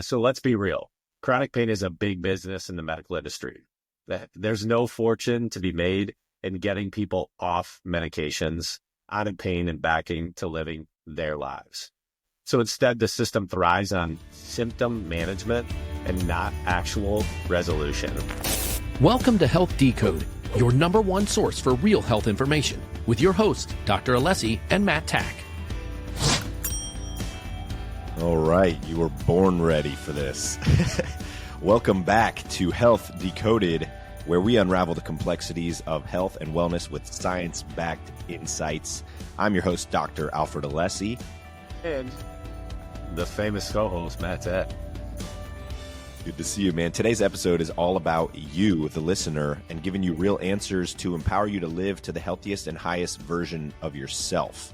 So let's be real. Chronic pain is a big business in the medical industry. There's no fortune to be made in getting people off medications, out of pain, and back into living their lives. So instead, the system thrives on symptom management and not actual resolution. Welcome to Health Decode, your number one source for real health information, with your hosts, Dr. Alessi and Matt Tack. All right, you were born ready for this. Welcome back to Health Decoded, where we unravel the complexities of health and wellness with science-backed insights. I'm your host, Dr. Alfred Alessi. And the famous co-host, Matt Tack. Good to see you, man. Today's episode is all about you, the listener, and giving you real answers to empower you to live to the healthiest and highest version of yourself.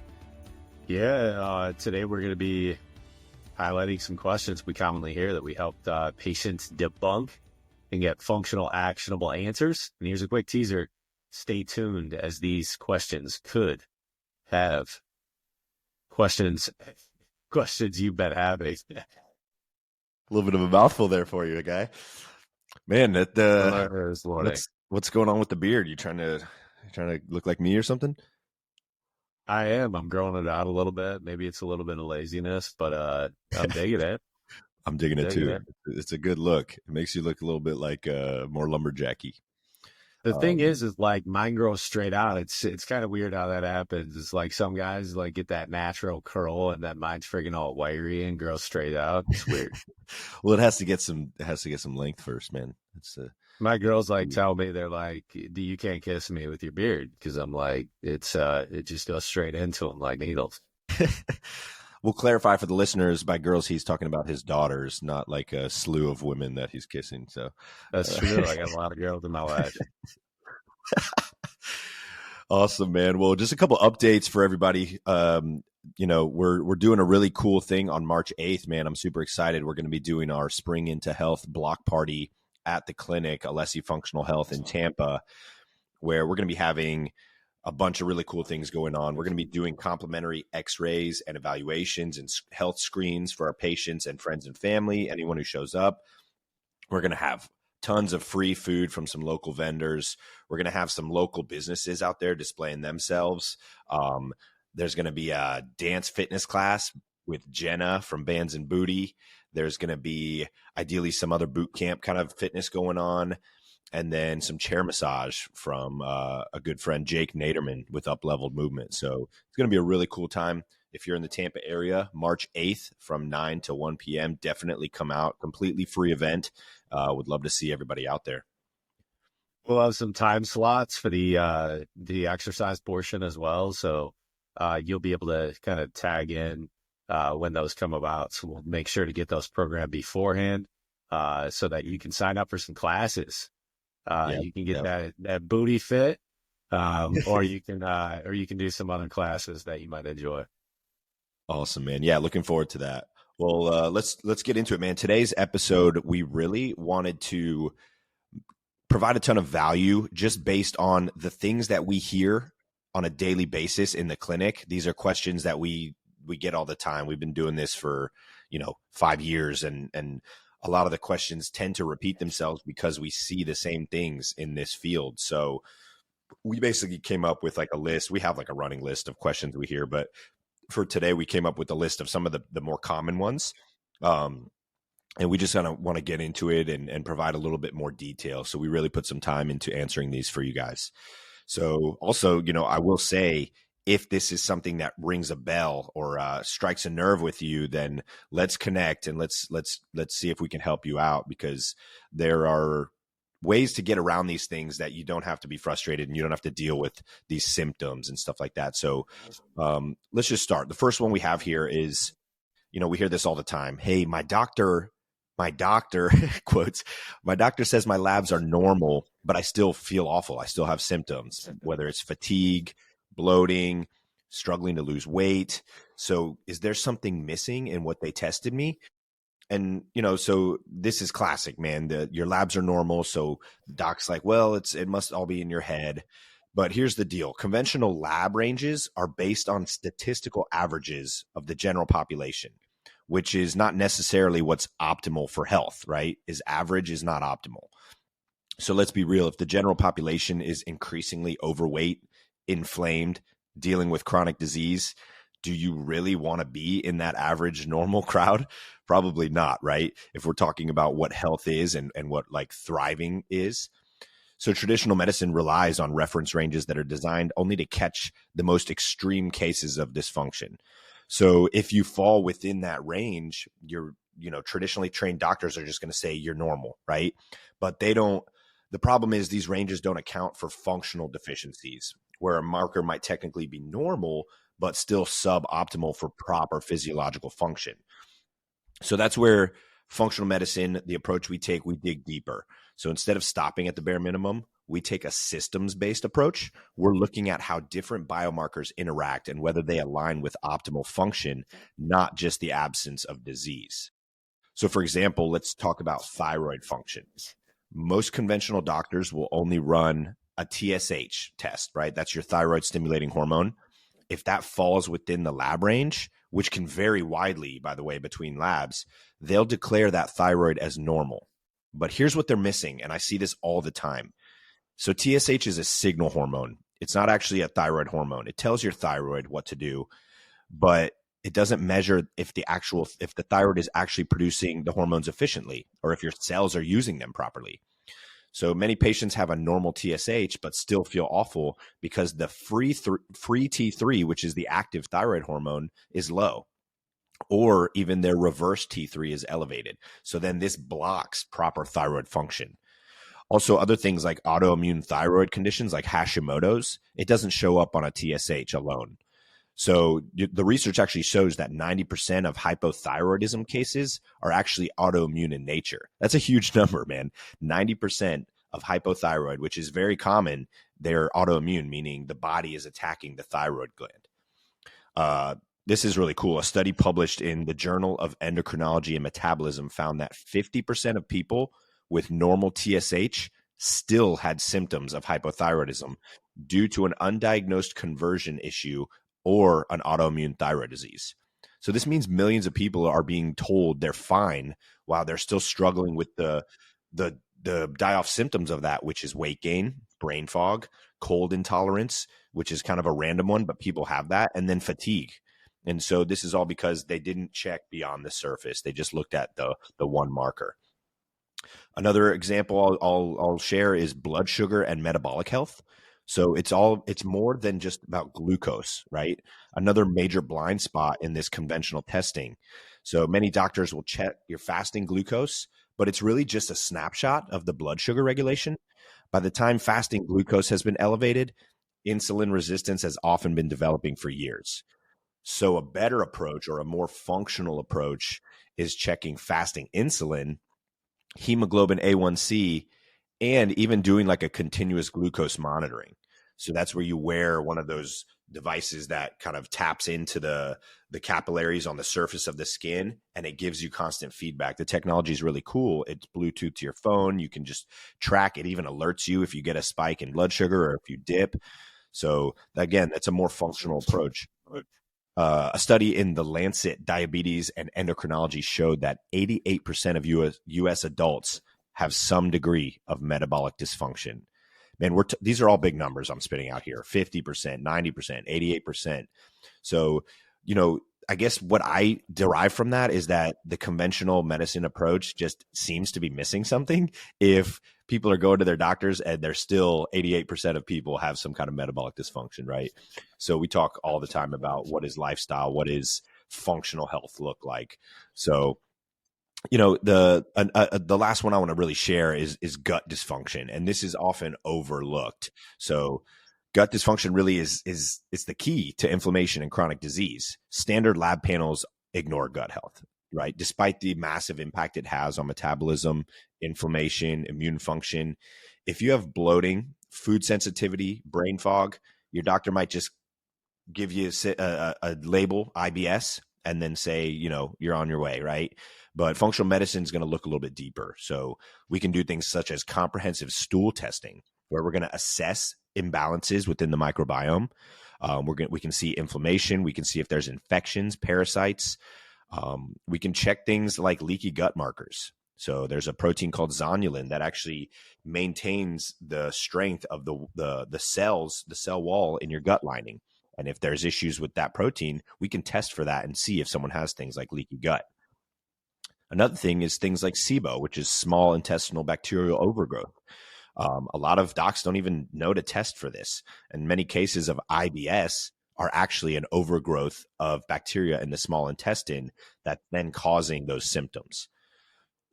Yeah, today we're going to be highlighting some questions we commonly hear that we helped patients debunk and get functional, actionable answers. And here's a quick teaser. Stay tuned, as these questions could have questions you've been having. A little bit of a mouthful there for you, guy. Man, what's going on with the beard? You trying to look like me or something? I am. I'm growing it out a little bit. Maybe it's a little bit of laziness, but I'm digging it. I'm digging it too. It's a good look. It makes you look a little bit like more lumberjacky. The thing is like mine grows straight out. It's kind of weird how that happens. It's like some guys like get that natural curl, and then mine's freaking all wiry and grows straight out. It's weird. Well, it has to get some length first, man. My girls like tell me, they're like, you can't kiss me with your beard, because I'm like, it just goes straight into them like needles. We'll clarify for the listeners, by girls he's talking about his daughters, not like a slew of women that he's kissing. So that's true. I got a lot of girls in my life. Awesome, man. Well, just a couple updates for everybody. We're doing a really cool thing on March 8th, man. I'm super excited. We're going to be doing our Spring into Health block party at the clinic, Alessi Functional Health in Tampa, where we're going to be having a bunch of really cool things going on. We're going to be doing complimentary x-rays and evaluations and health screens for our patients and friends and family, anyone who shows up. We're going to have tons of free food from some local vendors. We're going to have some local businesses out there displaying themselves. There's going to be a dance fitness class with Jenna from Bands and Booty. There's going to be ideally some other boot camp kind of fitness going on. And then some chair massage from a good friend, Jake Naderman, with Up Leveled Movement. So it's going to be a really cool time. If you're in the Tampa area, March 8th from 9 to 1 p.m., definitely come out. Completely free event. Would love to see everybody out there. We'll have some time slots for the exercise portion as well. So you'll be able to kind of tag in when those come about. So we'll make sure to get those programmed beforehand so that you can sign up for some classes. You can get that booty fit, or you can do some other classes that you might enjoy. Awesome, man. Yeah, looking forward to that. Well, let's get into it, man. Today's episode, we really wanted to provide a ton of value just based on the things that we hear on a daily basis in the clinic. These are questions that we get all the time. We've been doing this for 5 years, and a lot of the questions tend to repeat themselves because we see the same things in this field. So we basically came up with like a list. We have like a running list of questions we hear, but for today, we came up with a list of some of the more common ones. And we just kind of want to get into it and provide a little bit more detail. So we really put some time into answering these for you guys. So also, I will say, if this is something that rings a bell or strikes a nerve with you, then let's connect and let's see if we can help you out, because there are ways to get around these things that you don't have to be frustrated and you don't have to deal with these symptoms and stuff like that. So let's just start. The first one we have here is, we hear this all the time. Hey, my doctor quotes, my doctor says my labs are normal, but I still feel awful. I still have symptoms, whether it's fatigue, bloating, struggling to lose weight. So is there something missing in what they tested me? And, so this is classic, man. Your labs are normal. So the doc's like, well, it must all be in your head. But here's the deal. Conventional lab ranges are based on statistical averages of the general population. which is not necessarily what's optimal for health, right? Average is not optimal. So let's be real. If the general population is increasingly overweight, inflamed, dealing with chronic disease, do you really want to be in that average normal crowd? Probably not, right? If we're talking about what health is and what like thriving is. So traditional medicine relies on reference ranges that are designed only to catch the most extreme cases of dysfunction. So if you fall within that range, traditionally trained doctors are just going to say you're normal, right? But they don't. The problem is these ranges don't account for functional deficiencies, where a marker might technically be normal, but still suboptimal for proper physiological function. So that's where functional medicine, the approach we take, we dig deeper. So instead of stopping at the bare minimum, we take a systems-based approach. We're looking at how different biomarkers interact and whether they align with optimal function, not just the absence of disease. So for example, let's talk about thyroid function. Most conventional doctors will only run a TSH test, right? That's your thyroid stimulating hormone. If that falls within the lab range, which can vary widely, by the way, between labs, they'll declare that thyroid as normal. But here's what they're missing, and I see this all the time. So TSH is a signal hormone. It's not actually a thyroid hormone. It tells your thyroid what to do, but it doesn't measure if the thyroid is actually producing the hormones efficiently or if your cells are using them properly. So many patients have a normal TSH but still feel awful because the free T3, which is the active thyroid hormone, is low, or even their reverse T3 is elevated. So then this blocks proper thyroid function. Also, other things like autoimmune thyroid conditions like Hashimoto's, it doesn't show up on a TSH alone. So the research actually shows that 90% of hypothyroidism cases are actually autoimmune in nature. That's a huge number, man. 90% of hypothyroid, which is very common, they're autoimmune, meaning the body is attacking the thyroid gland. This is really cool. A study published in the Journal of Endocrinology and Metabolism found that 50% of people with normal TSH still had symptoms of hypothyroidism due to an undiagnosed conversion issue or an autoimmune thyroid disease. So this means millions of people are being told they're fine while they're still struggling with the die-off symptoms of that, which is weight gain, brain fog, cold intolerance, which is kind of a random one, but people have that, and then fatigue. And so this is all because they didn't check beyond the surface. They just looked at the one marker. Another example I'll share is blood sugar and metabolic health. So it's more than just about glucose, right? Another major blind spot in this conventional testing. So many doctors will check your fasting glucose, but it's really just a snapshot of the blood sugar regulation. By the time fasting glucose has been elevated, insulin resistance has often been developing for years. So a better approach, or a more functional approach, is checking fasting insulin, hemoglobin A1C, and even doing like a continuous glucose monitoring. So that's where you wear one of those devices that kind of taps into the capillaries on the surface of the skin, and it gives you constant feedback. The technology is really cool. It's Bluetooth to your phone. You can just track it, even alerts you if you get a spike in blood sugar or if you dip. So again, that's a more functional approach. A study in the Lancet Diabetes and Endocrinology showed that 88% of U.S. adults have some degree of metabolic dysfunction. Man, these are all big numbers I'm spitting out here. 50%, 90%, 88%. So, I guess what I derive from that is that the conventional medicine approach just seems to be missing something. If people are going to their doctors and they're still 88% of people have some kind of metabolic dysfunction, right? So we talk all the time about what is lifestyle, what is functional health look like. So, the last one I want to really share is gut dysfunction, and this is often overlooked. So gut dysfunction really is the key to inflammation and chronic disease. Standard lab panels ignore gut health, right? Despite the massive impact it has on metabolism, inflammation, immune function. If you have bloating, food sensitivity, brain fog, your doctor might just give you a label, IBS, and then say, you're on your way, right? But functional medicine is going to look a little bit deeper. So we can do things such as comprehensive stool testing, where we're going to assess imbalances within the microbiome. We can see inflammation. We can see if there's infections, parasites. We can check things like leaky gut markers. So there's a protein called zonulin that actually maintains the strength of the cells, the cell wall in your gut lining. And if there's issues with that protein, we can test for that and see if someone has things like leaky gut. Another thing is things like SIBO, which is small intestinal bacterial overgrowth. A lot of docs don't even know to test for this. And many cases of IBS are actually an overgrowth of bacteria in the small intestine that's then causing those symptoms.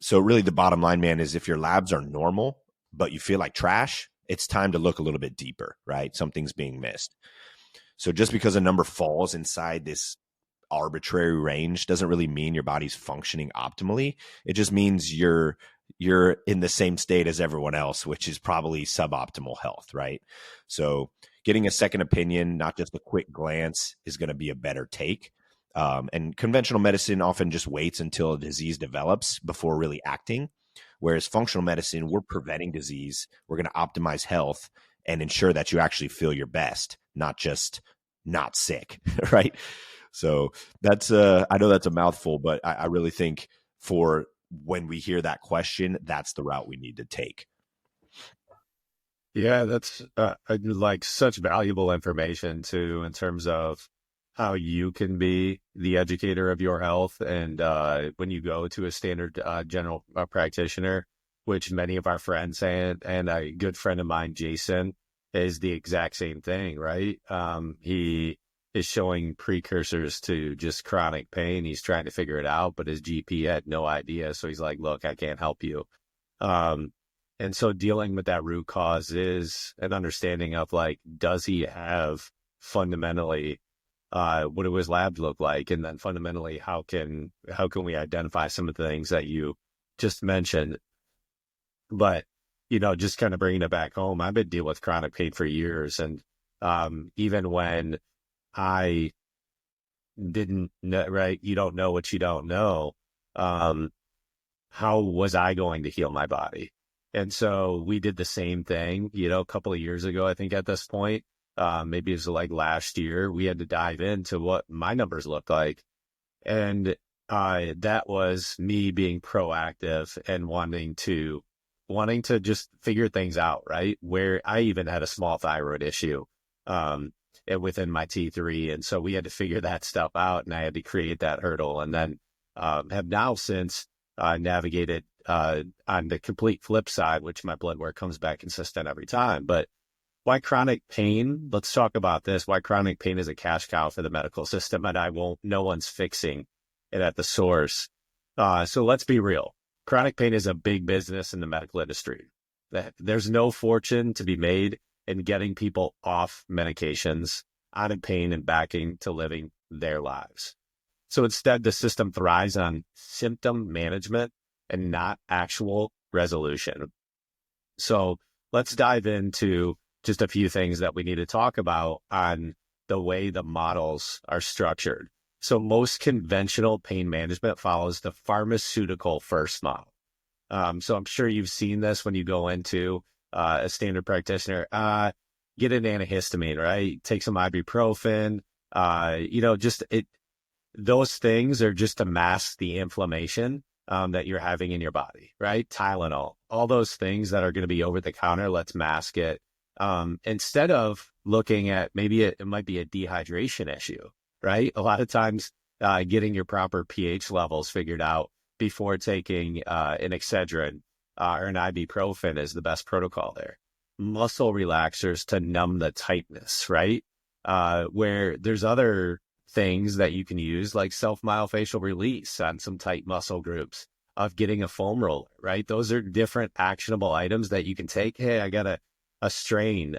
So really the bottom line, man, is if your labs are normal, but you feel like trash, it's time to look a little bit deeper, right? Something's being missed. So just because a number falls inside this arbitrary range doesn't really mean your body's functioning optimally. It just means you're in the same state as everyone else, which is probably suboptimal health, right? So getting a second opinion, not just a quick glance, is going to be a better take. And conventional medicine often just waits until a disease develops before really acting. Whereas functional medicine, we're preventing disease. We're going to optimize health and ensure that you actually feel your best, not just not sick, right? So that's I know that's a mouthful, but I really think for when we hear that question, that's the route we need to take. Yeah, that's like such valuable information too, in terms of how you can be the educator of your health. And when you go to a standard general practitioner, which many of our friends and a good friend of mine, Jason, is the exact same thing, right? He is showing precursors to just chronic pain. He's trying to figure it out, but his GP had no idea. So he's like, look, I can't help you. And so dealing with that root cause is an understanding of like, does he have fundamentally what do his labs look like? And then fundamentally, how can we identify some of the things that you just mentioned? But, just kind of bringing it back home, I've been dealing with chronic pain for years. And even when I didn't know, right, you don't know what you don't know, how was I going to heal my body? And so we did the same thing, a couple of years ago, I think at this point, maybe it was like last year, we had to dive into what my numbers look like. And that was me being proactive and wanting to just figure things out, right? Where I even had a small thyroid issue within my T3. And so we had to figure that stuff out, and I had to create that hurdle. And then have now since navigated on the complete flip side, which my blood work comes back consistent every time. But why chronic pain? Let's talk about this. Why chronic pain is a cash cow for the medical system, and no one's fixing it at the source. So let's be real. Chronic pain is a big business in the medical industry. There's no fortune to be made in getting people off medications, out of pain, and back into living their lives. So instead, the system thrives on symptom management and not actual resolution. So let's dive into just a few things that we need to talk about on the way the models are structured. So most conventional pain management follows the pharmaceutical first model. So I'm sure you've seen this when you go into a standard practitioner. Get an antihistamine, right? Take some ibuprofen. Those things are just to mask the inflammation that you're having in your body, right? Tylenol, all those things that are going to be over the counter, let's mask it. Instead of looking at maybe it might be a dehydration issue, right? A lot of times getting your proper pH levels figured out before taking an Excedrin or an ibuprofen is the best protocol there. Muscle relaxers to numb the tightness, right? Where there's other things that you can use like self-myofascial release on some tight muscle groups, of getting a foam roller, right? Those are different actionable items that you can take. Hey, I got a strain,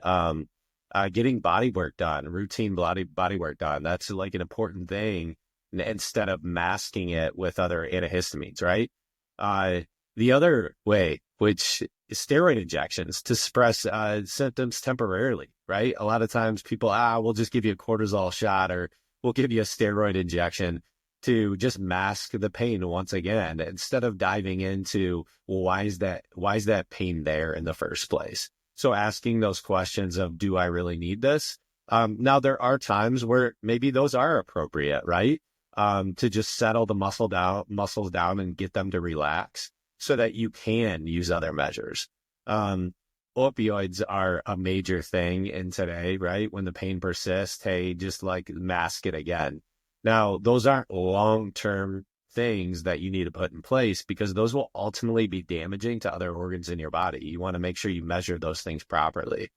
getting body work done, routine body work done. That's like an important thing instead of masking it with other antihistamines, right? The other way, which is steroid injections to suppress symptoms temporarily, right? A lot of times people, we'll just give you a cortisol shot, or we'll give you a steroid injection to just mask the pain once again, instead of diving into, well, why is that pain there in the first place? So asking those questions of, do I really need this? Now there are times where maybe those are appropriate, right? to just settle the muscles down and get them to relax so that you can use other measures. Opioids are a major thing in today, right? When the pain persists, hey, just like mask it again. Now, those aren't long-term things that you need to put in place because those will ultimately be damaging to other organs in your body. You want to make sure you measure those things properly.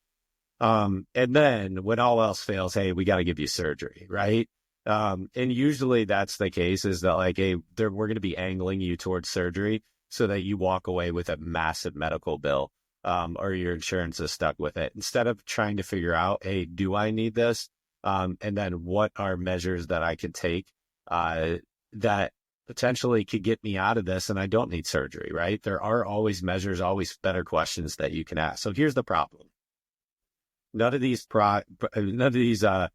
And then when all else fails, hey, we got to give you surgery, right? And usually that's the case, is that like, hey, we're going to be angling you towards surgery so that you walk away with a massive medical bill, or your insurance is stuck with it. Instead of trying to figure out, hey, do I need this? And then what are measures that I could take that potentially could get me out of this and I don't need surgery, right? There are always measures, always better questions that you can ask. So here's the problem. None of these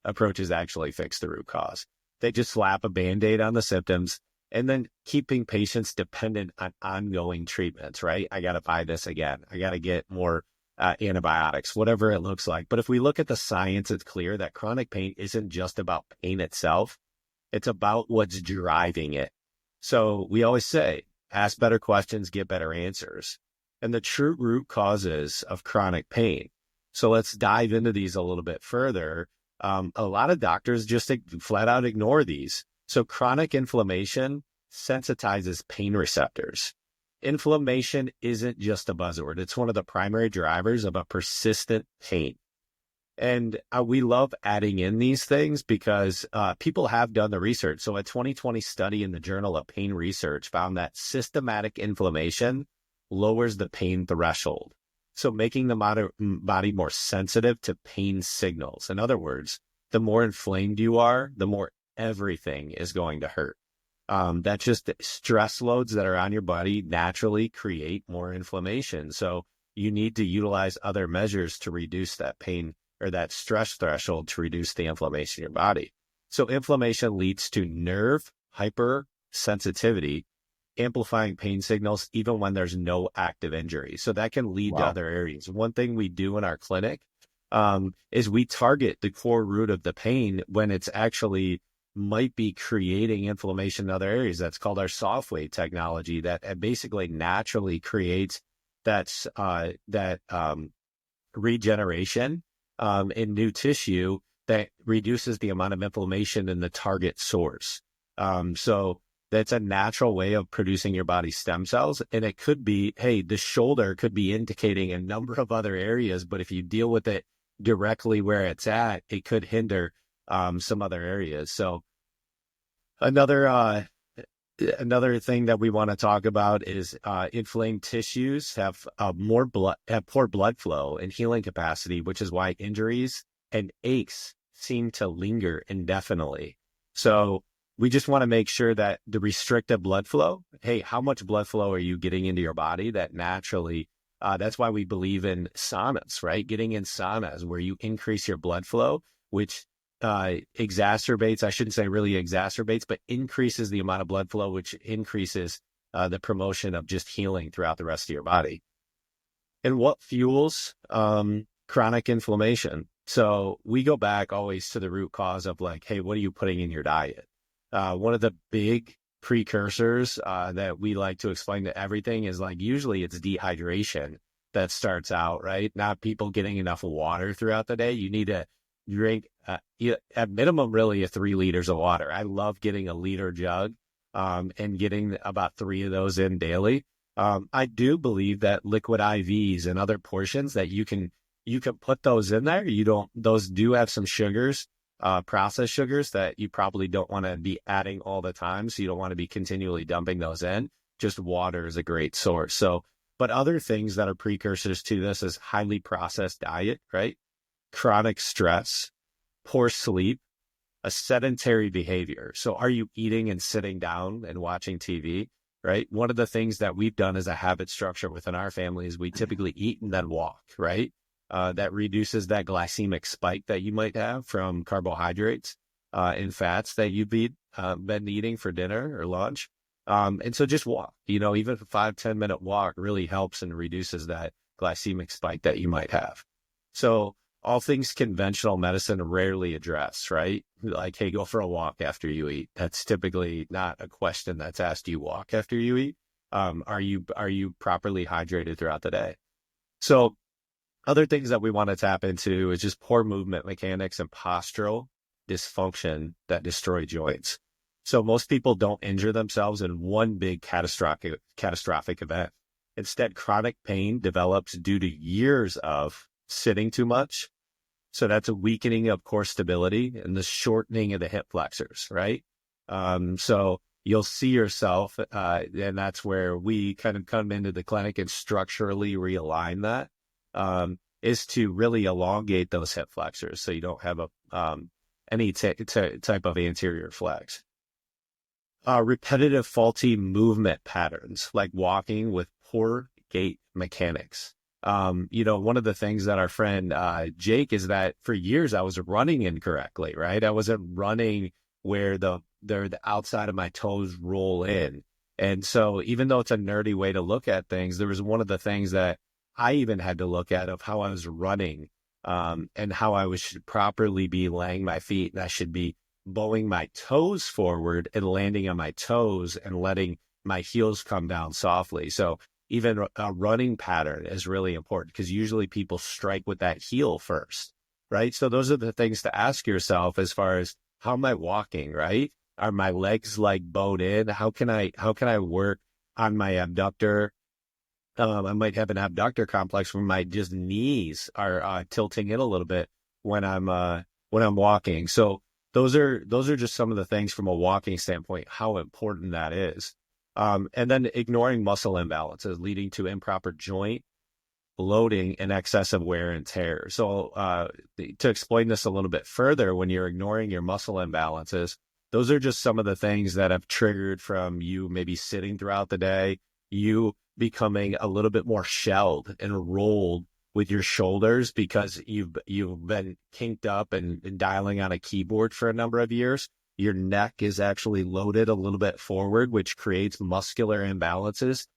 approaches actually fix the root cause. They just slap a Band-Aid on the symptoms and then keeping patients dependent on ongoing treatments, right? I got to buy this again. I got to get more antibiotics, whatever it looks like. But if we look at the science, it's clear that chronic pain isn't just about pain itself. It's about what's driving it. So we always say, ask better questions, get better answers. And the true root causes of chronic pain. So let's dive into these a little bit further. A lot of doctors just flat out ignore these. So chronic inflammation sensitizes pain receptors. Inflammation isn't just a buzzword. It's one of the primary drivers of a persistent pain. And we love adding in these things because people have done the research. So a 2020 study in the Journal of Pain Research found that systematic inflammation lowers the pain threshold. So making the body more sensitive to pain signals. In other words, the more inflamed you are, the more everything is going to hurt. That's just the stress loads that are on your body naturally create more inflammation. So you need to utilize other measures to reduce that pain or that stress threshold to reduce the inflammation in your body. So inflammation leads to nerve hypersensitivity, amplifying pain signals even when there's no active injury. So that can lead to other areas. One thing we do in our clinic is we target the core root of the pain when it's actually might be creating inflammation in other areas. That's called our soft wave technology that basically naturally creates that regeneration in new tissue that reduces the amount of inflammation in the target source. So that's a natural way of producing your body's stem cells. And it could be, hey, the shoulder could be indicating a number of other areas, but if you deal with it directly where it's at, it could hinder some other areas. So another thing that we want to talk about is inflamed tissues have poor blood flow and healing capacity, which is why injuries and aches seem to linger indefinitely. So we just want to make sure that the restricted blood flow, hey, how much blood flow are you getting into your body that naturally, that's why we believe in saunas, right? Getting in saunas where you increase your blood flow, which exacerbates, I shouldn't say really exacerbates, but increases the amount of blood flow, which increases the promotion of just healing throughout the rest of your body. And what fuels chronic inflammation? So we go back always to the root cause of like, hey, what are you putting in your diet? One of the big precursors that we like to explain to everything is like, usually it's dehydration that starts out, right? Not people getting enough water throughout the day. You need to drink at minimum really 3 liters of water. I love getting a liter jug and getting about 3 of those in daily. I do believe that liquid IVs and other portions that you can put those in there. Those do have some sugars, processed sugars that you probably don't want to be adding all the time. So you don't want to be continually dumping those in. Just water is a great source. So, but other things that are precursors to this is highly processed diet, right? Chronic stress, poor sleep, a sedentary behavior. So are you eating and sitting down and watching TV, right? One of the things that we've done as a habit structure within our family is we typically eat and then walk, right? That reduces that glycemic spike that you might have from carbohydrates and fats that you've been eating for dinner or lunch. And so just walk, even a 5-10 minute walk really helps and reduces that glycemic spike that you might have. So all things conventional medicine rarely address, right? Like, hey, go for a walk after you eat. That's typically not a question that's asked. Do you walk after you eat? Are you properly hydrated throughout the day? So other things that we want to tap into is just poor movement mechanics and postural dysfunction that destroy joints. So most people don't injure themselves in one big catastrophic event. Instead, chronic pain develops due to years of sitting too much. So that's a weakening of core stability and the shortening of the hip flexors, right? So you'll see yourself, and that's where we kind of come into the clinic and structurally realign that, is to really elongate those hip flexors so you don't have any type of anterior flex. Repetitive faulty movement patterns, like walking with poor gait mechanics. One of the things that our friend Jake is that for years I was running incorrectly, right? I wasn't running where the outside of my toes roll in. And so even though it's a nerdy way to look at things, there was one of the things that I even had to look at of how I was running, and how I should properly be laying my feet, and I should be bowing my toes forward and landing on my toes and letting my heels come down softly. So even a running pattern is really important because usually people strike with that heel first, right? So those are the things to ask yourself as far as how am I walking, right? Are my legs like bowed in? How can I work on my abductor? I might have an abductor complex where my just knees are tilting in a little bit when I'm walking. So those are just some of the things from a walking standpoint, how important that is. And then ignoring muscle imbalances leading to improper joint loading and excessive wear and tear. So to explain this a little bit further, when you're ignoring your muscle imbalances, those are just some of the things that have triggered from you maybe sitting throughout the day, you becoming a little bit more shelled and rolled with your shoulders because you've been kinked up and dialing on a keyboard for a number of years. Your neck is actually loaded a little bit forward, which creates muscular imbalances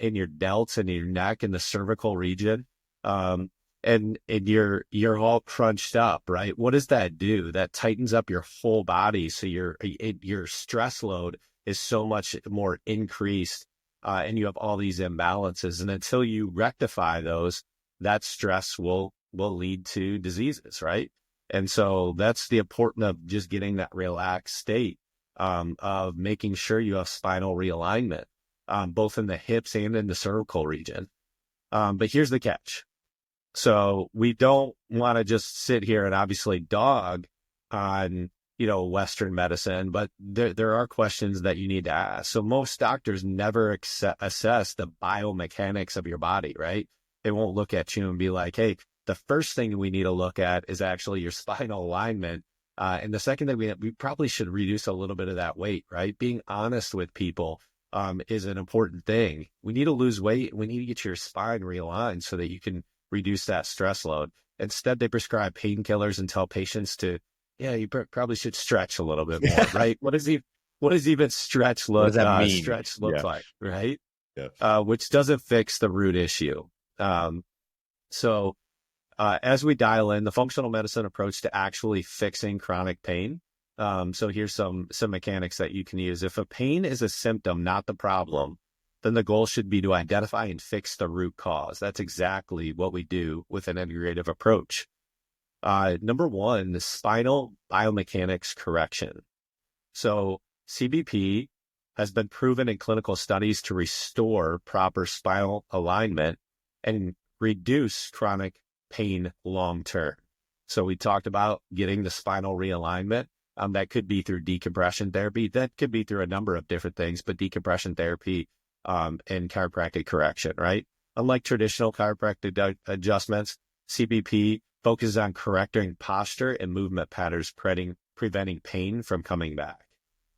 in your delts and your neck and the cervical region. And you're all crunched up, right? What does that do? That tightens up your whole body. So your stress load is so much more increased, and you have all these imbalances. And until you rectify those, that stress will lead to diseases, right? And so that's the importance of just getting that relaxed state, of making sure you have spinal realignment, both in the hips and in the cervical region. But here's the catch. So we don't want to just sit here and obviously dog on, Western medicine, but there are questions that you need to ask. So most doctors never assess the biomechanics of your body, right? They won't look at you and be like, hey, the first thing we need to look at is actually your spinal alignment. And the second thing we probably should reduce a little bit of that weight, right? Being honest with people is an important thing. We need to lose weight. We need to get your spine realigned so that you can reduce that stress load. Instead, they prescribe painkillers and tell patients you probably should stretch a little bit more, right? What does even stretch look? What does that mean? Stretch look like, right? Yeah. Which doesn't fix the root issue. So as we dial in the functional medicine approach to actually fixing chronic pain, so here's some mechanics that you can use. If a pain is a symptom, not the problem, then the goal should be to identify and fix the root cause. That's exactly what we do with an integrative approach. Number one, the spinal biomechanics correction. So CBP has been proven in clinical studies to restore proper spinal alignment and reduce chronic pain long-term. So we talked about getting the spinal realignment. That could be through decompression therapy. That could be through a number of different things, but decompression therapy and chiropractic correction, right? Unlike traditional chiropractic adjustments, CBP focuses on correcting posture and movement patterns, preventing pain from coming back.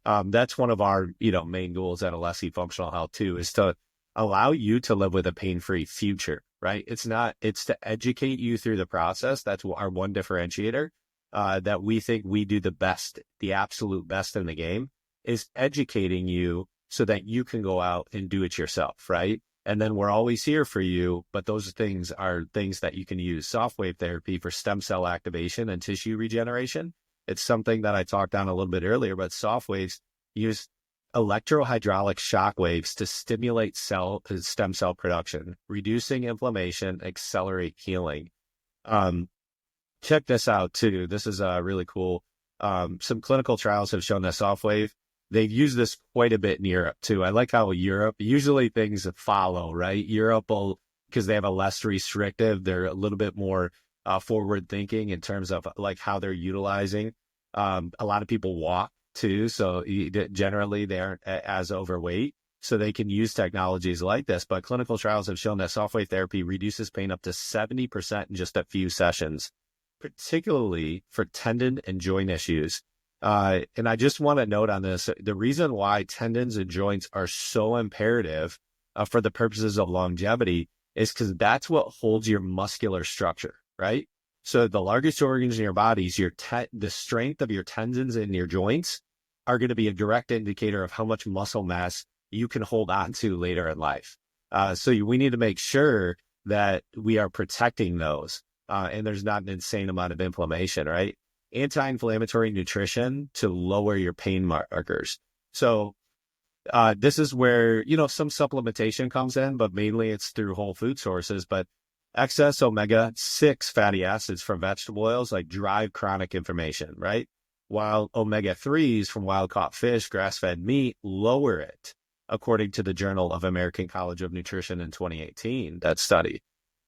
That's one of our, main goals at Alessi Functional Health too, is to allow you to live with a pain-free future, right? It's to educate you through the process. That's our one differentiator, that we think we do the best, the absolute best in the game, is educating you so that you can go out and do it yourself, right? And then we're always here for you. But those things are things that you can use. Soft wave therapy for stem cell activation and tissue regeneration. It's something that I talked on a little bit earlier, but soft waves use electrohydraulic shock waves to stimulate stem cell production, reducing inflammation, accelerate healing. Check this out too. This is really cool. Some clinical trials have shown that soft wave, they've used this quite a bit in Europe too. I like how Europe, usually things follow, right? Europe will, because they have a less restrictive, they're a little bit more forward thinking in terms of like how they're utilizing. A lot of people walk too, so generally they aren't as overweight, so they can use technologies like this. But clinical trials have shown that soft wave therapy reduces pain up to 70% in just a few sessions, particularly for tendon and joint issues. And I just want to note on this, the reason why tendons and joints are so imperative for the purposes of longevity is because that's what holds your muscular structure, right? So the largest organs in your bodies, the strength of your tendons and your joints are going to be a direct indicator of how much muscle mass you can hold on to later in life. So we need to make sure that we are protecting those and there's not an insane amount of inflammation, right? Anti-inflammatory nutrition to lower your pain markers. So this is where, some supplementation comes in, but mainly it's through whole food sources. But excess omega-6 fatty acids from vegetable oils drive chronic inflammation, right? While omega-3s from wild-caught fish, grass-fed meat lower it, according to the Journal of American College of Nutrition in 2018, that study.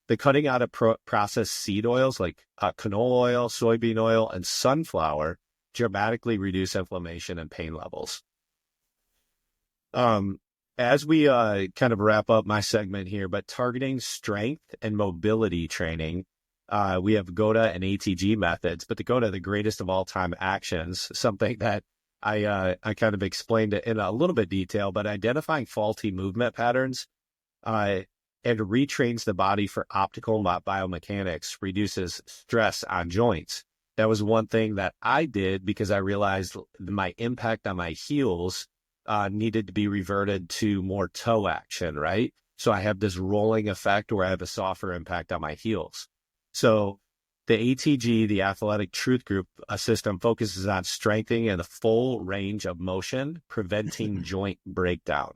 The cutting out of processed seed oils like canola oil, soybean oil, and sunflower dramatically reduce inflammation and pain levels. As we kind of wrap up my segment here, but targeting strength and mobility training, we have GOTA and ATG methods, but the GOTA, the greatest of all time actions, something that I kind of explained it in a little bit detail, but identifying faulty movement patterns and retrains the body for optimal biomechanics, reduces stress on joints. That was one thing that I did because I realized my impact on my heels needed to be reverted to more toe action, right? So I have this rolling effect where I have a softer impact on my heels. So the ATG, the Athletic Truth Group system, focuses on strengthening the full range of motion, preventing joint breakdown.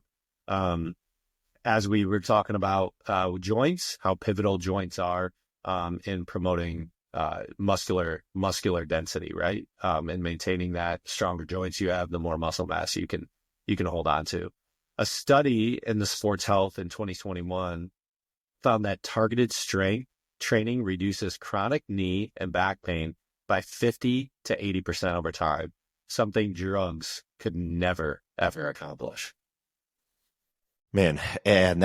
As we were talking about joints, how pivotal joints are in promoting muscular density, right? And maintaining that stronger joints you have, the more muscle mass you can hold on to. A study in the Sports Health in 2021 found that targeted strength training reduces chronic knee and back pain by 50 to 80% over time, something drugs could never, ever accomplish. Man, and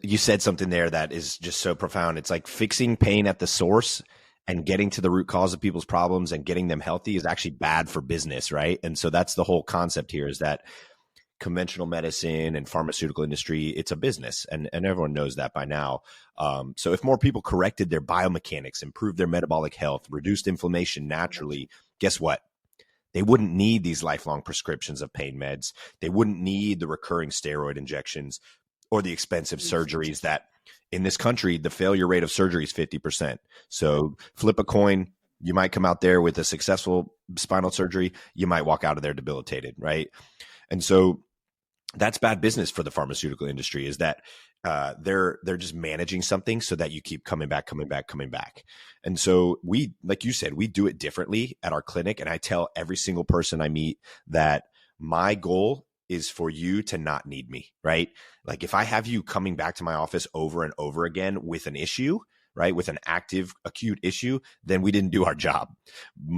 you said something there that is just so profound. It's like fixing pain at the source and getting to the root cause of people's problems and getting them healthy is actually bad for business, right? And so that's the whole concept here, is that conventional medicine and pharmaceutical industry, it's a business, and everyone knows that by now. So if more people corrected their biomechanics, improved their metabolic health, reduced inflammation naturally, guess what? They wouldn't need these lifelong prescriptions of pain meds. They wouldn't need the recurring steroid injections or the expensive surgeries that in this country, the failure rate of surgery is 50%. So flip a coin. You might come out there with a successful spinal surgery. You might walk out of there debilitated, right? And so that's bad business for the pharmaceutical industry, is that they're just managing something so that you keep coming back. And so we, like you said, we do it differently at our clinic. And I tell every single person I meet that my goal is for you to not need me, right? Like if I have you coming back to my office over and over again with an issue, right, with an active acute issue, then we didn't do our job.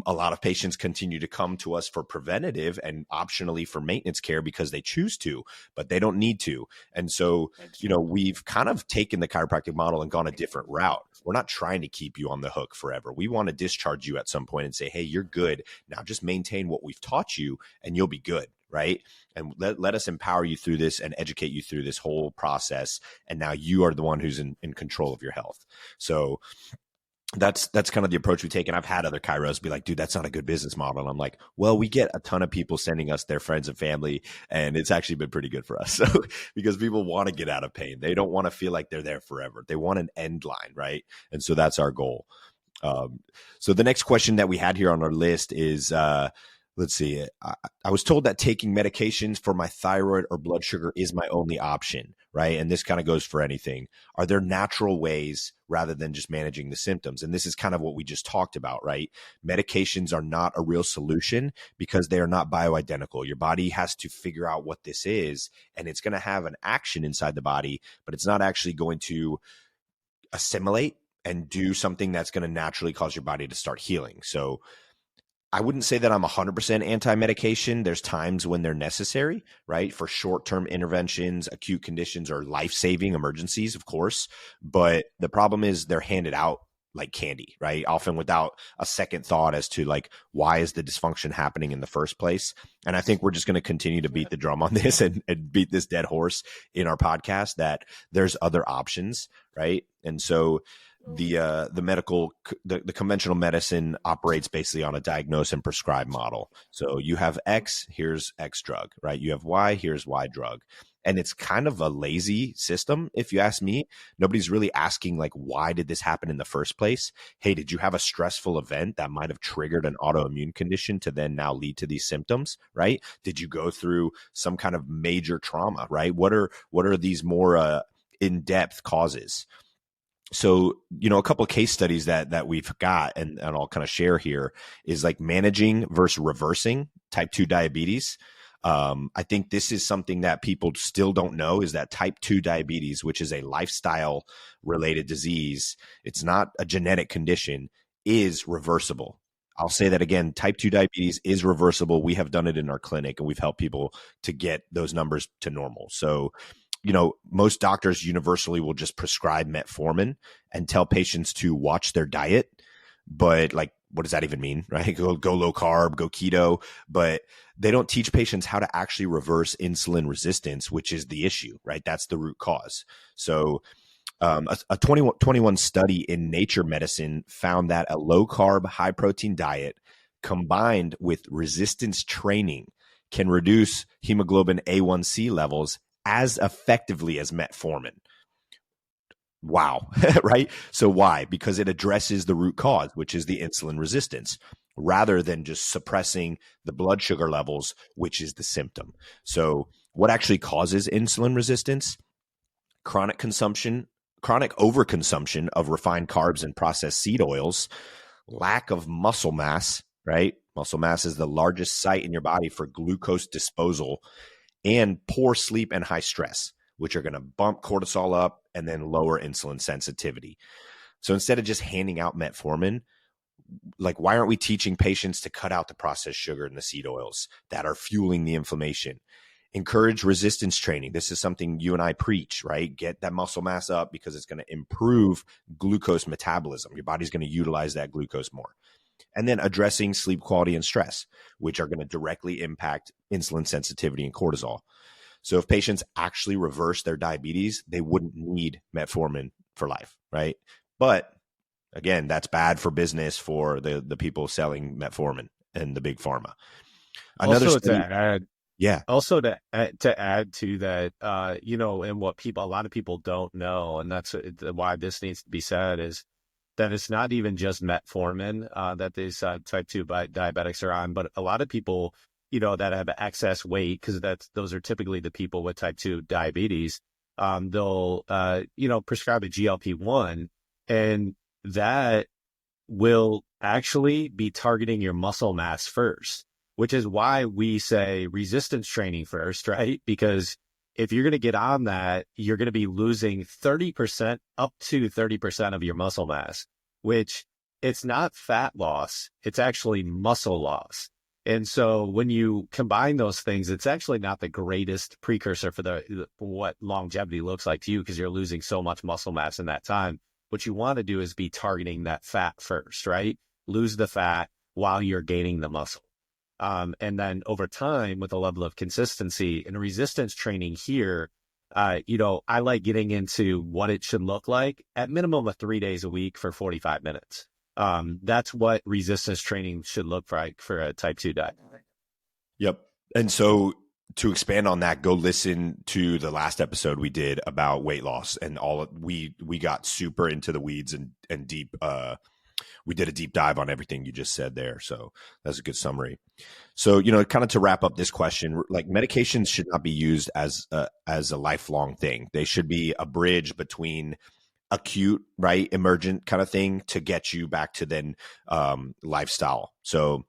A lot of patients continue to come to us for preventative and optionally for maintenance care because they choose to, but they don't need to. And so, we've kind of taken the chiropractic model and gone a different route. We're not trying to keep you on the hook forever. We want to discharge you at some point and say, hey, you're good. Now just maintain what we've taught you and you'll be good, right? And let us empower you through this and educate you through this whole process. And now you are the one who's in control of your health. So that's kind of the approach we take. And I've had other chiros be like, dude, that's not a good business model. And I'm like, well, we get a ton of people sending us their friends and family, and it's actually been pretty good for us. So because people want to get out of pain, they don't want to feel like they're there forever. They want an end line, right? And so that's our goal. So the next question that we had here on our list is, let's see. I was told that taking medications for my thyroid or blood sugar is my only option, right? And this kind of goes for anything. Are there natural ways rather than just managing the symptoms? And this is kind of what we just talked about, right? Medications are not a real solution because they are not bioidentical. Your body has to figure out what this is, and it's going to have an action inside the body, but it's not actually going to assimilate and do something that's going to naturally cause your body to start healing. So I wouldn't say that I'm 100% anti-medication. There's times when they're necessary, right? For short-term interventions, acute conditions, or life-saving emergencies, of course. But the problem is they're handed out like candy, right? Often without a second thought as to like, why is the dysfunction happening in the first place? And I think we're just going to continue to beat the drum on this and beat this dead horse in our podcast that there's other options, right? And so the conventional medicine operates basically on a diagnose and prescribe model. So you have X, here's X drug, right? You have Y, here's Y drug. And it's kind of a lazy system, if you ask me. Nobody's really asking, like, why did this happen in the first place? Hey, did you have a stressful event that might have triggered an autoimmune condition to then now lead to these symptoms, right? Did you go through some kind of major trauma, right? What are these more in-depth causes? So, a couple of case studies that we've got and I'll kind of share here is like managing versus reversing type 2 diabetes. I think this is something that people still don't know is that type 2 diabetes, which is a lifestyle related disease, it's not a genetic condition, is reversible. I'll say that again, type 2 diabetes is reversible. We have done it in our clinic and we've helped people to get those numbers to normal. So, most doctors universally will just prescribe metformin and tell patients to watch their diet. But like, what does that even mean, right? Go low carb, go keto. But they don't teach patients how to actually reverse insulin resistance, which is the issue, right? That's the root cause. So a 2021 study in Nature Medicine found that a low carb, high protein diet combined with resistance training can reduce hemoglobin A1C levels as effectively as metformin. Wow, right? So why? Because it addresses the root cause, which is the insulin resistance, rather than just suppressing the blood sugar levels, which is the symptom. So what actually causes insulin resistance? Chronic overconsumption of refined carbs and processed seed oils, lack of muscle mass, right? Muscle mass is the largest site in your body for glucose disposal, and poor sleep and high stress, which are going to bump cortisol up and then lower insulin sensitivity. So instead of just handing out metformin, like, why aren't we teaching patients to cut out the processed sugar and the seed oils that are fueling the inflammation? Encourage resistance training. This is something you and I preach, right? Get that muscle mass up because it's going to improve glucose metabolism. Your body's going to utilize that glucose more. And then addressing sleep quality and stress, which are going to directly impact insulin sensitivity and cortisol. So if patients actually reverse their diabetes, they wouldn't need metformin for life, right? But again, that's bad for business for the people selling metformin and the big pharma. Another Also study, to add, yeah, also to add to that, and what a lot of people don't know, and that's why this needs to be said, is that it's not even just metformin that these type 2 diabetics are on, but a lot of people, that have excess weight, because those are typically the people with type 2 diabetes, they'll, prescribe a GLP-1, and that will actually be targeting your muscle mass first, which is why we say resistance training first, right? Because if you're going to get on that, you're going to be losing 30% up to 30% of your muscle mass, which it's not fat loss, it's actually muscle loss. And so when you combine those things, it's actually not the greatest precursor for what longevity looks like to you, because you're losing so much muscle mass in that time. What you want to do is be targeting that fat first, right? Lose the fat while you're gaining the muscle. And then over time, with a level of consistency and resistance training here, I like getting into what it should look like at minimum of 3 days a week for 45 minutes. That's what resistance training should look like for a type 2 diet. Yep. And so to expand on that, go listen to the last episode we did about weight loss and we got super into the weeds and deep. We did a deep dive on everything you just said there. So that's a good summary. So, kind of to wrap up this question, like medications should not be used as a lifelong thing. They should be a bridge between acute, right, emergent kind of thing to get you back to then lifestyle. So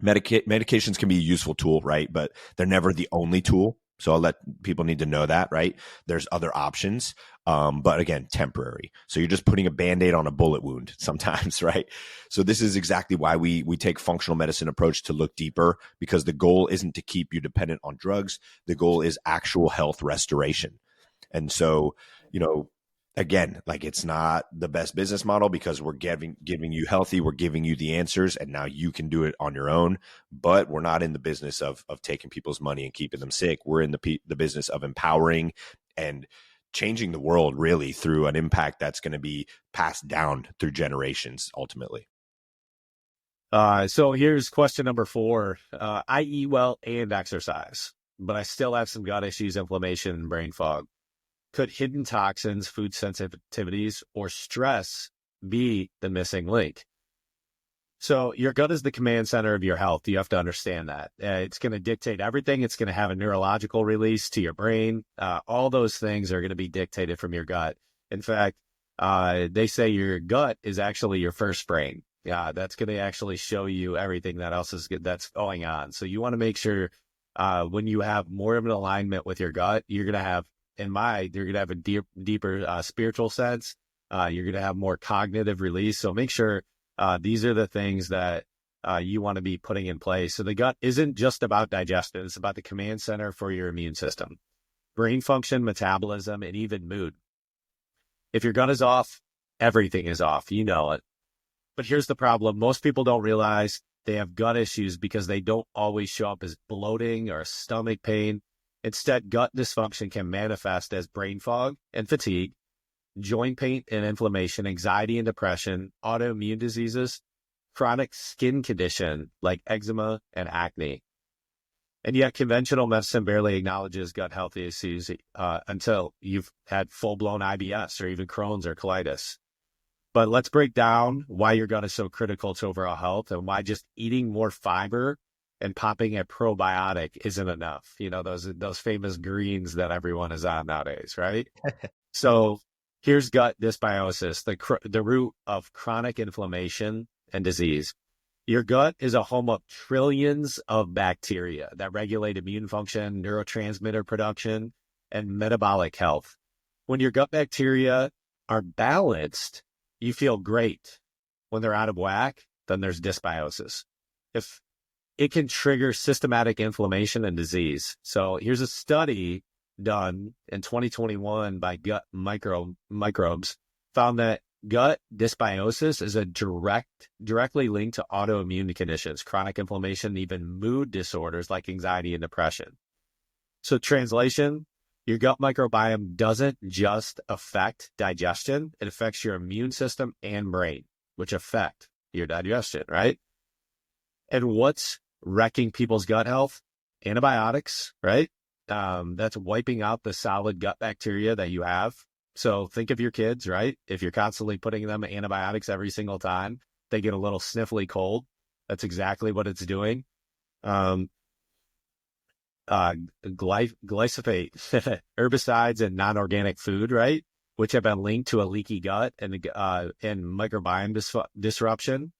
medications can be a useful tool, right? But they're never the only tool. So I'll let people need to know that, right? There's other options, but again, temporary. So you're just putting a Band-Aid on a bullet wound sometimes, right? So this is exactly why we take functional medicine approach to look deeper, because the goal isn't to keep you dependent on drugs. The goal is actual health restoration. And so, again, like it's not the best business model because we're giving you healthy, we're giving you the answers, and now you can do it on your own. But we're not in the business of taking people's money and keeping them sick. We're in the business of empowering and changing the world really through an impact that's going to be passed down through generations ultimately. So here's question number 4. I eat well and exercise, but I still have some gut issues, inflammation, and brain fog. Could hidden toxins, food sensitivities, or stress be the missing link? So your gut is the command center of your health. You have to understand that. It's going to dictate everything. It's going to have a neurological release to your brain. All those things are going to be dictated from your gut. In fact, they say your gut is actually your first brain. Yeah, that's going to actually show you everything that else is that's going on. So you want to make sure when you have more of an alignment with your gut, you're going to have you're going to have a deeper spiritual sense. You're going to have more cognitive release. So make sure these are the things that you want to be putting in place. So the gut isn't just about digestion. It's about the command center for your immune system, brain function, metabolism, and even mood. If your gut is off, everything is off. You know it. But here's the problem. Most people don't realize they have gut issues because they don't always show up as bloating or stomach pain. Instead, gut dysfunction can manifest as brain fog and fatigue, joint pain and inflammation, anxiety and depression, autoimmune diseases, chronic skin condition like eczema and acne. And yet conventional medicine barely acknowledges gut health issues until you've had full-blown IBS or even Crohn's or colitis. But let's break down why your gut is so critical to overall health and why just eating more fiber and popping a probiotic isn't enough. Those famous greens that everyone is on nowadays, right? So here's gut dysbiosis, the root of chronic inflammation and disease. Your gut is a home of trillions of bacteria that regulate immune function, neurotransmitter production, and metabolic health. When your gut bacteria are balanced, you feel great. When they're out of whack, then there's dysbiosis. If it can trigger systematic inflammation and disease. So here's a study done in 2021 by gut microbes found that gut dysbiosis is directly linked to autoimmune conditions, chronic inflammation, even mood disorders like anxiety and depression. So translation, your gut microbiome doesn't just affect digestion, it affects your immune system and brain, which affect your digestion, right? And what's wrecking people's gut health? Antibiotics, right? That's wiping out the solid gut bacteria that you have. So think of your kids, right? If you're constantly putting them antibiotics every single time, they get a little sniffly cold. That's exactly what it's doing. Glyphosate, herbicides and non-organic food, right? Which have been linked to a leaky gut and microbiome disruption.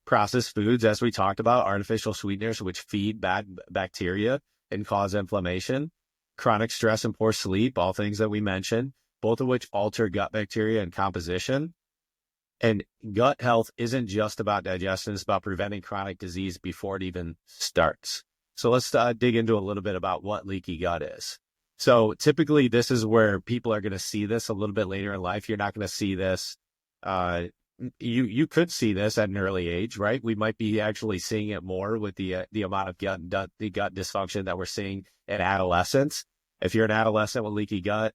Processed foods, as we talked about, artificial sweeteners, which feed bad bacteria and cause inflammation. Chronic stress and poor sleep, all things that we mentioned, both of which alter gut bacteria and composition. And gut health isn't just about digestion, it's about preventing chronic disease before it even starts. So let's dig into a little bit about what leaky gut is. So typically this is where people are going to see this a little bit later in life. You're not going to see this. You could see this at an early age, right? We might be actually seeing it more with the amount of gut dysfunction that we're seeing in adolescence. If you're an adolescent with leaky gut,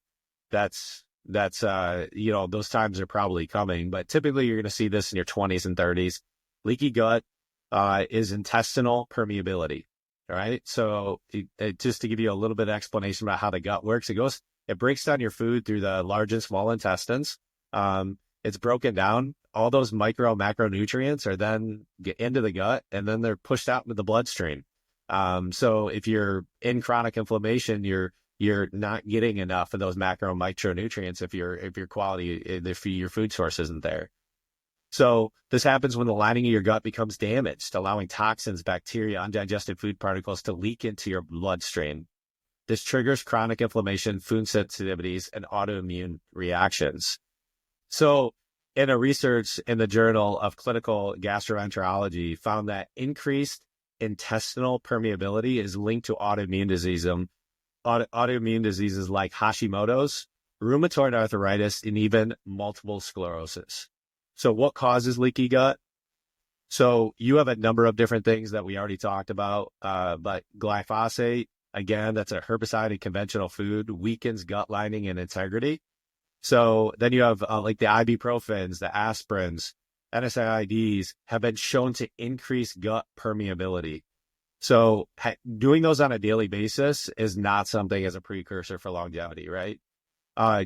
that's those times are probably coming, but typically you're going to see this in your 20s and 30s. Leaky gut is intestinal permeability. All right. So just to give you a little bit of explanation about how the gut works, it breaks down your food through the large and small intestines. It's broken down. All those micro macronutrients are then get into the gut, and then they're pushed out into the bloodstream. So if you're in chronic inflammation, you're not getting enough of those macro micronutrients if your food source isn't there. So this happens when the lining of your gut becomes damaged, allowing toxins, bacteria, undigested food particles to leak into your bloodstream. This triggers chronic inflammation, food sensitivities, and autoimmune reactions. So in a research in the Journal of Clinical Gastroenterology found that increased intestinal permeability is linked to autoimmune diseases like Hashimoto's, rheumatoid arthritis, and even multiple sclerosis. So what causes leaky gut? So you have a number of different things that we already talked about, but glyphosate, again, that's a herbicide in conventional food, weakens gut lining and integrity. So then you have like the ibuprofens, the aspirins, NSAIDs have been shown to increase gut permeability. So doing those on a daily basis is not something as a precursor for longevity, right?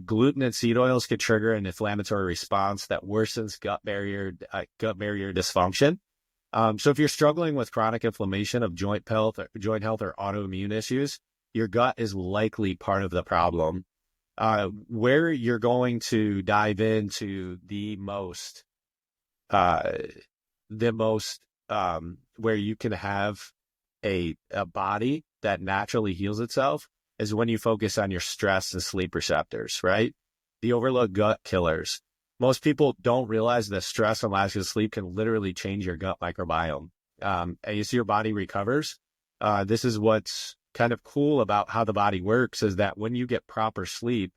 Gluten and seed oils could trigger an inflammatory response that worsens gut barrier dysfunction. So if you're struggling with chronic inflammation of joint health or autoimmune issues, your gut is likely part of the problem. Where you're going to dive into the most where you can have a body that naturally heals itself is when you focus on your stress and sleep receptors, right? The overlooked gut killers. Most people don't realize that stress and lack of sleep can literally change your gut microbiome. As your body recovers, this is what's kind of cool about how the body works is that when you get proper sleep,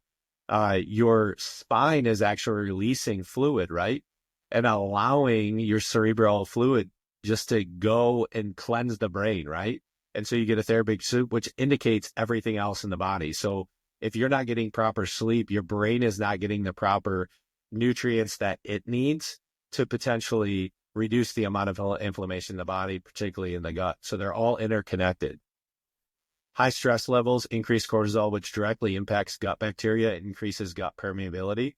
your spine is actually releasing fluid, right? And allowing your cerebral fluid just to go and cleanse the brain, right? And so you get a therapeutic sleep, which indicates everything else in the body. So if you're not getting proper sleep, your brain is not getting the proper nutrients that it needs to potentially reduce the amount of inflammation in the body, particularly in the gut. So they're all interconnected. High stress levels increase cortisol, which directly impacts gut bacteria and increases gut permeability.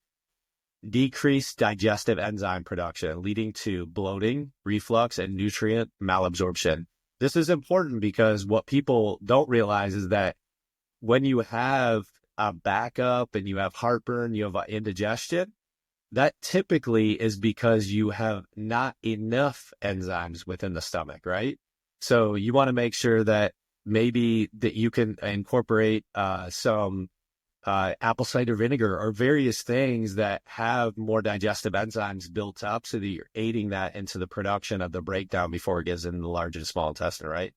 Decreased digestive enzyme production, leading to bloating, reflux, and nutrient malabsorption. This is important because what people don't realize is that when you have a backup and you have heartburn, you have indigestion, that typically is because you have not enough enzymes within the stomach, right? So you want to make sure that maybe that you can incorporate some apple cider vinegar or various things that have more digestive enzymes built up so that you're aiding that into the production of the breakdown before it gets into the large and small intestine, right?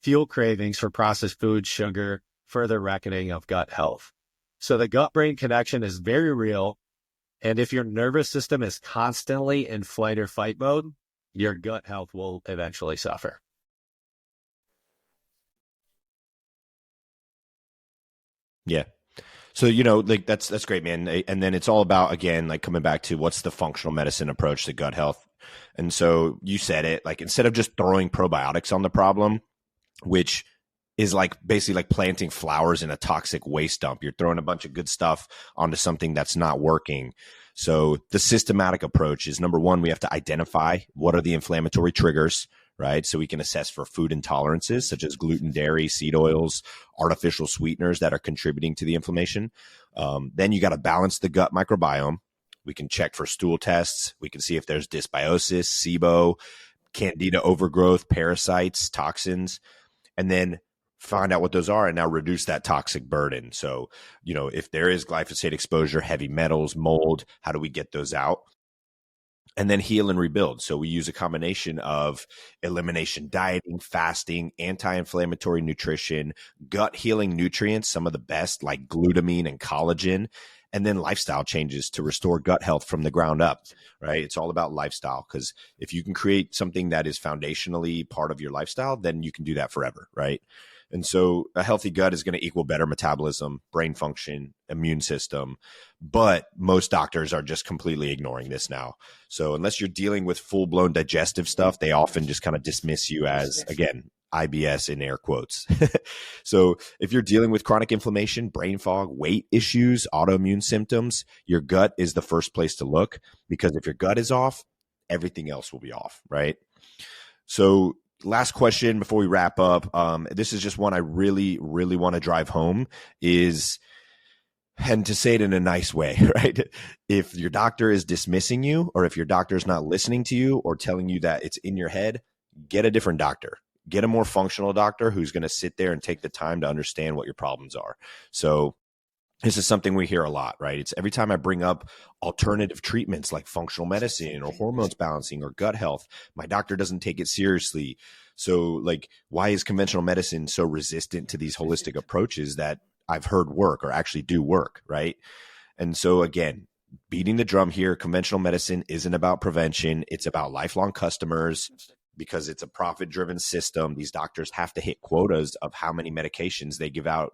Fuel cravings for processed food, sugar, further reckoning of gut health. So the gut-brain connection is very real. And if your nervous system is constantly in flight or fight mode, your gut health will eventually suffer. Yeah. So, like that's great, man. And then it's all about, again, like coming back to what's the functional medicine approach to gut health. And so you said it, like instead of just throwing probiotics on the problem, which is like basically like planting flowers in a toxic waste dump, you're throwing a bunch of good stuff onto something that's not working. So the systematic approach is, number one, we have to identify what are the inflammatory triggers, right? So we can assess for food intolerances such as gluten, dairy, seed oils, artificial sweeteners that are contributing to the inflammation. Then you got to balance the gut microbiome. We can check for stool tests. We can see if there's dysbiosis, SIBO, candida overgrowth, parasites, toxins, and then find out what those are and now reduce that toxic burden. So, if there is glyphosate exposure, heavy metals, mold, how do we get those out? And then heal and rebuild. So we use a combination of elimination dieting, fasting, anti-inflammatory nutrition, gut healing nutrients, some of the best like glutamine and collagen, and then lifestyle changes to restore gut health from the ground up, right? It's all about lifestyle, because if you can create something that is foundationally part of your lifestyle, then you can do that forever, right? And so a healthy gut is going to equal better metabolism, brain function, immune system. But most doctors are just completely ignoring this now. So unless you're dealing with full blown digestive stuff, they often just kind of dismiss you as, again, IBS in air quotes. So if you're dealing with chronic inflammation, brain fog, weight issues, autoimmune symptoms, your gut is the first place to look, because if your gut is off, everything else will be off, right? So last question before we wrap up. This is just one I really, really want to drive home is, and to say it in a nice way, right? If your doctor is dismissing you, or if your doctor is not listening to you or telling you that it's in your head, get a different doctor. Get a more functional doctor who's going to sit there and take the time to understand what your problems are. So this is something we hear a lot, right? It's every time I bring up alternative treatments like functional medicine or hormones balancing or gut health, my doctor doesn't take it seriously. So like, why is conventional medicine so resistant to these holistic approaches that I've heard work or actually do work, right? And so again, beating the drum here, conventional medicine isn't about prevention. It's about lifelong customers, because it's a profit-driven system. These doctors have to hit quotas of how many medications they give out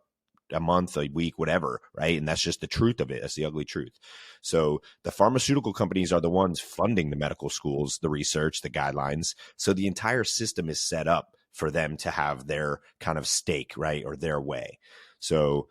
a month, a week, whatever, right? And that's just the truth of it. That's the ugly truth. So the pharmaceutical companies are the ones funding the medical schools, the research, the guidelines. So the entire system is set up for them to have their kind of stake, right? Or their way. So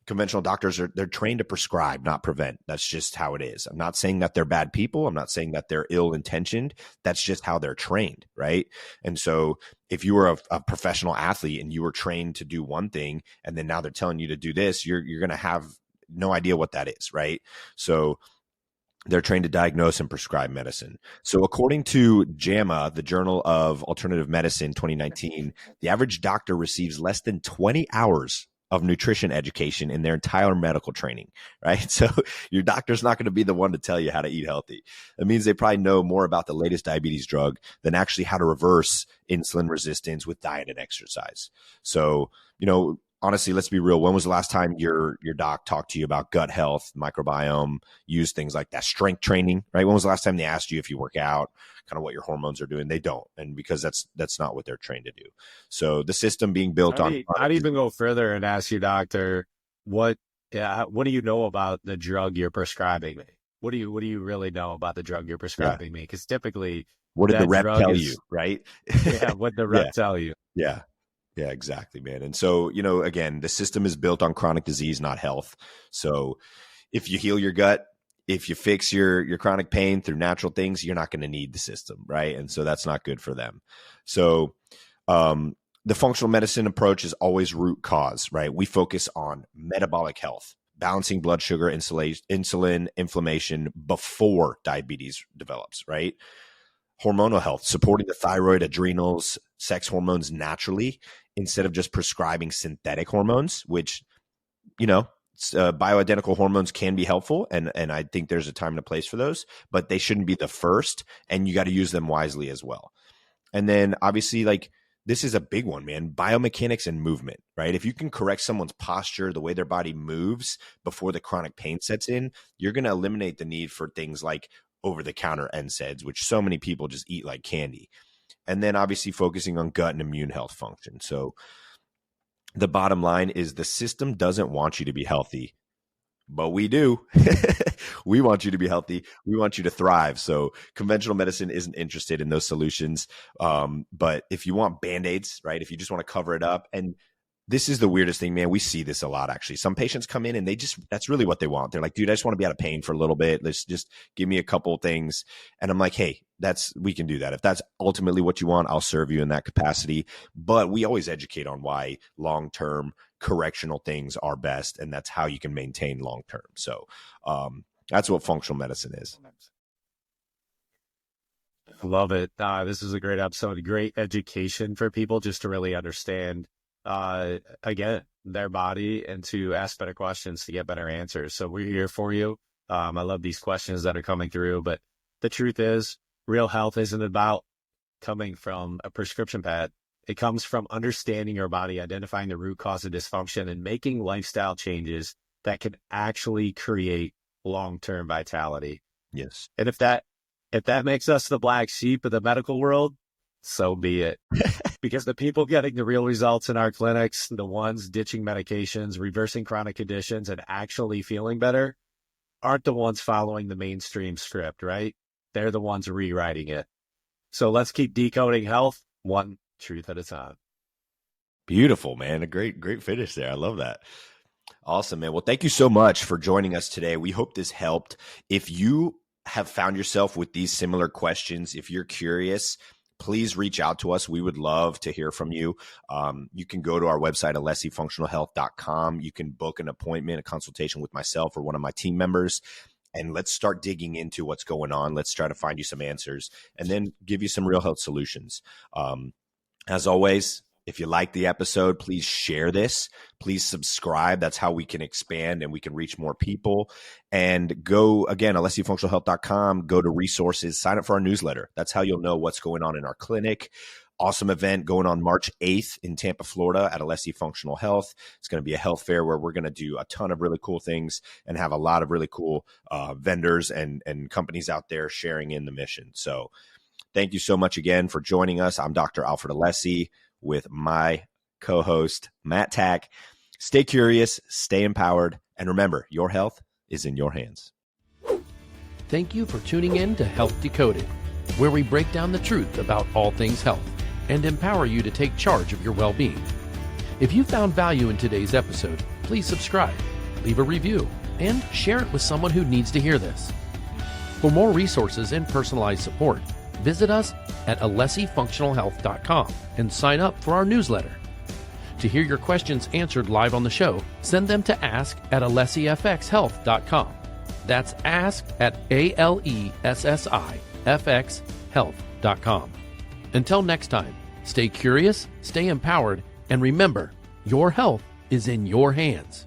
conventional doctors they're trained to prescribe, not prevent. That's just how it is. I'm not saying that they're bad people. I'm not saying that they're ill-intentioned. That's just how they're trained, right? And so if you were a professional athlete and you were trained to do one thing, and then now they're telling you to do this, you're going to have no idea what that is, right? So they're trained to diagnose and prescribe medicine. So according to JAMA, the Journal of Alternative Medicine 2019, the average doctor receives less than 20 hours of nutrition education in their entire medical training, right? So your doctor's not going to be the one to tell you how to eat healthy. It means they probably know more about the latest diabetes drug than actually how to reverse insulin resistance with diet and exercise. So, honestly, let's be real. When was the last time your doc talked to you about gut health, microbiome, use things like that, strength training, right? When was the last time they asked you if you work out, kind of what your hormones are doing? They don't. And because that's not what they're trained to do. So the system being built I'd even go further and ask your doctor, what do you know about the drug you're prescribing me? What do you really know about the drug you're prescribing me? Because typically, what did the rep tell you, right? Yeah, what the rep tell you? Yeah. Yeah, exactly, man. And so, again, the system is built on chronic disease, not health. So if you heal your gut, if you fix your chronic pain through natural things, you're not going to need the system, right? And so that's not good for them. So the functional medicine approach is always root cause, right? We focus on metabolic health, balancing blood sugar, insulin, inflammation before diabetes develops, right? Hormonal health, supporting the thyroid, adrenals, sex hormones naturally, instead of just prescribing synthetic hormones, which, bioidentical hormones can be helpful. And I think there's a time and a place for those, but they shouldn't be the first, and you got to use them wisely as well. And then obviously, this is a big one, man, biomechanics and movement, right? If you can correct someone's posture, the way their body moves before the chronic pain sets in, you're going to eliminate the need for things like over-the-counter NSAIDs, which so many people just eat like candy. And then obviously focusing on gut and immune health function. So the bottom line is the system doesn't want you to be healthy, but we do. We want you to be healthy. We want you to thrive. So conventional medicine isn't interested in those solutions. But if you want Band-Aids, right, if you just want to cover it up, and this is the weirdest thing, man. We see this a lot, actually. Some patients come in and that's really what they want. They're like, dude, I just want to be out of pain for a little bit. Let's just give me a couple of things. And I'm like, hey, we can do that. If that's ultimately what you want, I'll serve you in that capacity. But we always educate on why long-term correctional things are best. And that's how you can maintain long-term. So that's what functional medicine is. Love it. This is a great episode, great education for people just to really understand again, their body, and to ask better questions to get better answers. So we're here for you. I love these questions that are coming through, but the truth is, real health isn't about coming from a prescription pad. It comes from understanding your body, identifying the root cause of dysfunction, and making lifestyle changes that can actually create long-term vitality. Yes. And if that makes us the black sheep of the medical world, so be it. Because the people getting the real results in our clinics, the ones ditching medications, reversing chronic conditions, and actually feeling better, aren't the ones following the mainstream script, right? They're the ones rewriting it. So let's keep decoding health one truth at a time. Beautiful, man. A great finish there. I love that. Awesome, man. Well, thank you so much for joining us today. We hope this helped. If you have found yourself with these similar questions, if you're curious, please reach out to us. We would love to hear from you. You can go to our website, alessifunctionalhealth.com. You can book an appointment, a consultation with myself or one of my team members, and let's start digging into what's going on. Let's try to find you some answers and then give you some real health solutions. As always, if you like the episode, please share this. Please subscribe. That's how we can expand and we can reach more people. And go, again, alessifunctionalhealth.com, go to resources, sign up for our newsletter. That's how you'll know what's going on in our clinic. Awesome event going on March 8th in Tampa, Florida at Alessi Functional Health. It's going to be a health fair where we're going to do a ton of really cool things and have a lot of really cool vendors and companies out there sharing in the mission. So thank you so much again for joining us. I'm Dr. Alfred Alessi with my co-host, Matt Tack. Stay curious, stay empowered, and remember, your health is in your hands. Thank you for tuning in to Health Decoded, where we break down the truth about all things health and empower you to take charge of your well-being. If you found value in today's episode, please subscribe, leave a review, and share it with someone who needs to hear this. For more resources and personalized support, visit us at alessifunctionalhealth.com and sign up for our newsletter. To hear your questions answered live on the show, send them to ask@alessifxhealth.com. That's ask@alessifxhealth.com. Until next time, stay curious, stay empowered, and remember, your health is in your hands.